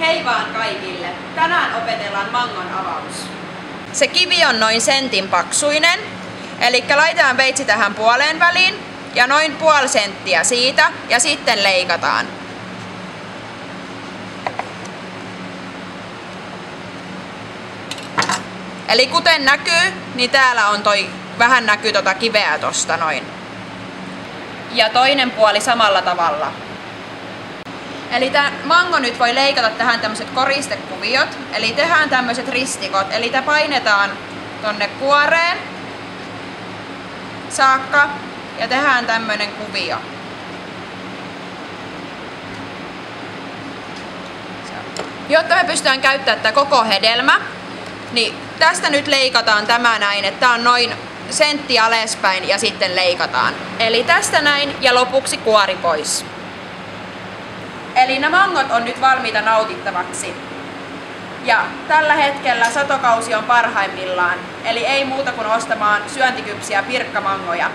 Hei vaan kaikille! Tänään opetellaan mangon avaus. Se kivi on noin sentin paksuinen, eli laitetaan veitsi tähän puoleen väliin ja noin puoli senttiä siitä ja sitten leikataan. Eli kuten näkyy, niin täällä on vähän näkyy kiveä tosta noin. Ja toinen puoli samalla tavalla. Eli tää mango nyt voi leikata tähän tämmöiset koristekuviot, eli tehdään tämmöiset ristikot, eli tää painetaan tonne kuoreen saakka ja tehdään tämmönen kuvio. Jotta me pystytään käyttämään tätä koko hedelmä, niin tästä nyt leikataan tämä näin, että tää on noin sentti alaspäin ja sitten leikataan. Eli tästä näin ja lopuksi kuori pois. Eli nämä mangot on nyt valmiita nautittavaksi. Ja tällä hetkellä satokausi on parhaimmillaan, eli ei muuta kuin ostamaan syöntikypsiä pirkkamangoja.